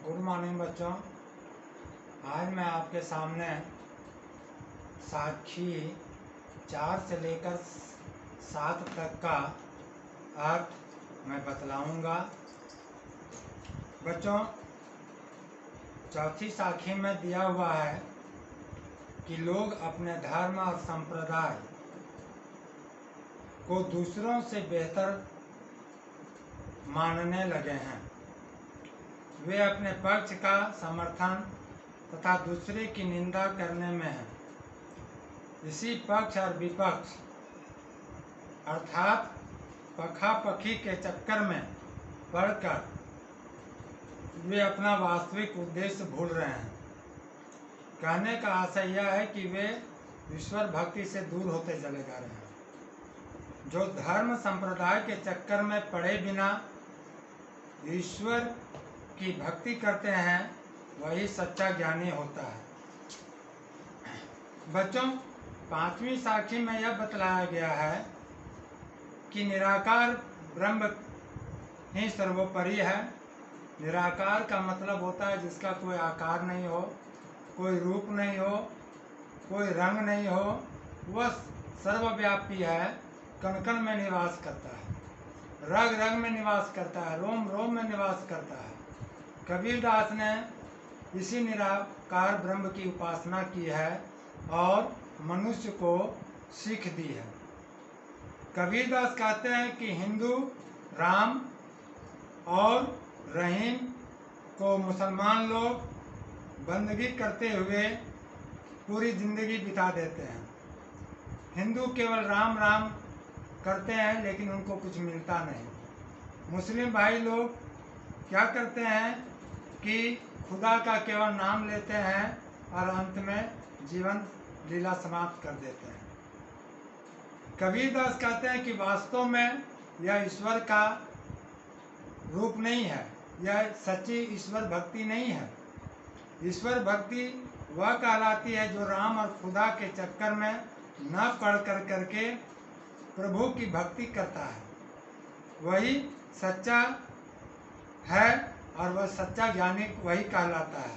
Good morning बच्चों। आज मैं आपके सामने साखी 4 से लेकर 7 तक का अर्थ मैं बतलाऊंगा। बच्चों, चौथी साखी में दिया हुआ है कि लोग अपने धर्म और संप्रदाय को दूसरों से बेहतर मानने लगे हैं। वे अपने पक्ष का समर्थन तथा दूसरे की निंदा करने में हैं। इसी पक्ष और विपक्ष अर्थात पखापखी के चक्कर में पड़कर वे अपना वास्तविक उद्देश्य भूल रहे हैं। कहने का आशय यह है कि वे ईश्वर भक्ति से दूर होते चले जा रहे हैं। जो धर्म संप्रदाय के चक्कर में पड़े बिना ईश्वर की भक्ति करते हैं वही सच्चा ज्ञानी होता है। बच्चों, 5वीं साखी में यह बतलाया गया है कि निराकार ब्रह्म ही सर्वोपरि है। निराकार का मतलब होता है जिसका कोई आकार नहीं हो, कोई रूप नहीं हो, कोई रंग नहीं हो। वह सर्वव्यापी है, कण कण में निवास करता है, रग रग में निवास करता है, रोम रोम में निवास करता है। कबीरदास ने इसी निराकार ब्रह्म की उपासना की है और मनुष्य को सीख दी है। कबीरदास कहते हैं कि हिंदू राम और रहीम को मुसलमान लोग बंदगी करते हुए पूरी जिंदगी बिता देते हैं। हिंदू केवल राम राम करते हैं लेकिन उनको कुछ मिलता नहीं। मुस्लिम भाई लोग क्या करते हैं कि खुदा का केवल नाम लेते हैं और अंत में जीवन लीला समाप्त कर देते हैं। कबीरदास कहते हैं कि वास्तव में यह ईश्वर का रूप नहीं है, यह सच्ची ईश्वर भक्ति नहीं है। ईश्वर भक्ति वह कहलाती है जो राम और खुदा के चक्कर में न पढ़ करके प्रभु की भक्ति करता है, वही सच्चा है और वह सच्चा ज्ञानी वही कहलाता है।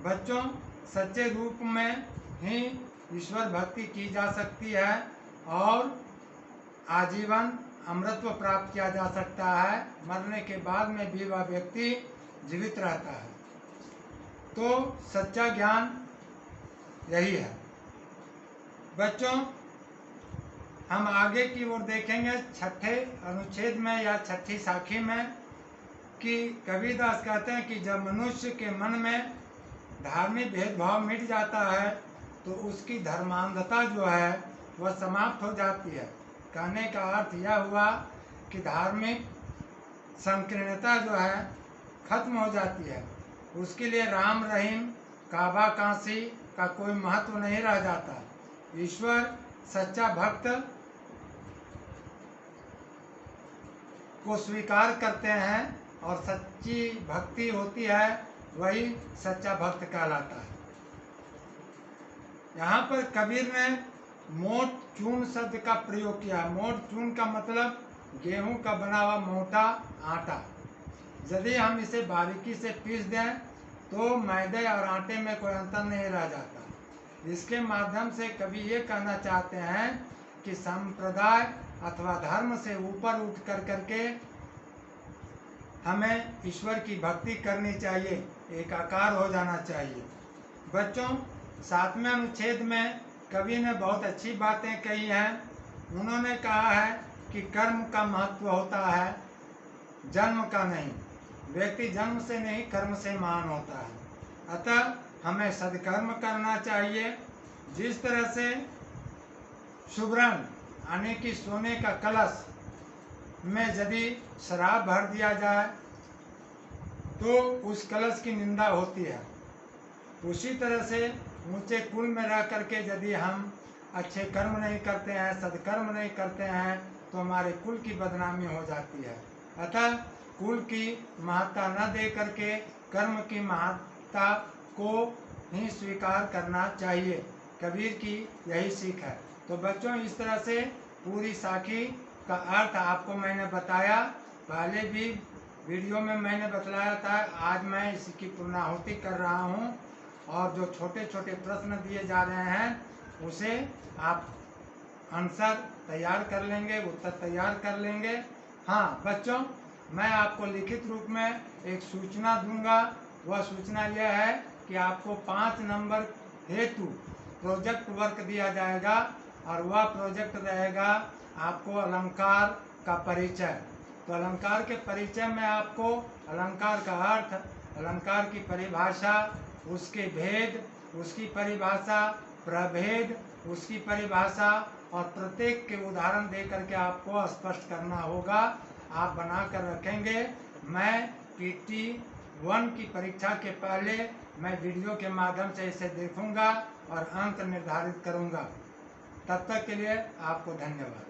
बच्चों, सच्चे रूप में ही ईश्वर भक्ति की जा सकती है और आजीवन अमृतत्व प्राप्त किया जा सकता है। मरने के बाद में भी वह व्यक्ति जीवित रहता है। तो सच्चा ज्ञान यही है। बच्चों, हम आगे की ओर देखेंगे 6ठे अनुच्छेद में या 6ठी साखी में कि कबीरदास कहते हैं कि जब मनुष्य के मन में धार्मिक भेदभाव मिट जाता है तो उसकी धर्मांधता जो है वह समाप्त हो जाती है। कहने का अर्थ यह हुआ कि धार्मिक संकीर्णता जो है खत्म हो जाती है। उसके लिए राम रहीम काबा काशी का कोई महत्व नहीं रह जाता। ईश्वर सच्चा भक्त को स्वीकार करते हैं और सच्ची भक्ति होती है वही सच्चा भक्त कहलाता है। यहाँ पर कबीर ने मोट चून शब्द का प्रयोग किया। मोट चून का मतलब गेहूं का बना हुआ मोटा आटा। यदि हम इसे बारीकी से पीस दें तो मैदे और आटे में कोई अंतर नहीं रह जाता। इसके माध्यम से कवि ये कहना चाहते हैं कि संप्रदाय अथवा धर्म से ऊपर उठ करके हमें ईश्वर की भक्ति करनी चाहिए, एकाकार हो जाना चाहिए। बच्चों, 7वें अनुच्छेद में कवि ने बहुत अच्छी बातें कही हैं। उन्होंने कहा है कि कर्म का महत्व होता है, जन्म का नहीं। व्यक्ति जन्म से नहीं कर्म से महान होता है। अतः हमें सद्कर्म करना चाहिए। जिस तरह से सुवर्ण यानी कि सोने का कलश में यदि शराब भर दिया जाए तो उस कलश की निंदा होती है। उसी तरह से ऊंचे कुल में रह करके यदि हम अच्छे कर्म नहीं करते हैं, सद्कर्म नहीं करते हैं तो हमारे कुल की बदनामी हो जाती है। अतः कुल की महत्ता न दे करके कर्म की महत्ता को ही स्वीकार करना चाहिए। कबीर की यही सीख है। तो बच्चों, इस तरह से पूरी साखी का अर्थ आपको मैंने बताया। पहले भी वीडियो में मैंने बतलाया था, आज मैं इसकी पूर्णाहुति कर रहा हूँ। और जो छोटे छोटे प्रश्न दिए जा रहे हैं उसे आप आंसर तैयार कर लेंगे, उत्तर तैयार कर लेंगे। हाँ बच्चों, मैं आपको लिखित रूप में एक सूचना दूंगा। वह सूचना यह है कि आपको 5 नंबर हेतु प्रोजेक्ट वर्क दिया जाएगा और वह प्रोजेक्ट रहेगा आपको अलंकार का परिचय। तो अलंकार के परिचय में आपको अलंकार का अर्थ, अलंकार की परिभाषा, उसके भेद, उसकी परिभाषा, प्रभेद, उसकी परिभाषा और प्रत्येक के उदाहरण दे करके आपको स्पष्ट करना होगा। आप बना कर रखेंगे। मैं PT 1 की परीक्षा के पहले मैं वीडियो के माध्यम से इसे देखूंगा और अंक निर्धारित करूंगा। तब तक के लिए आपको धन्यवाद।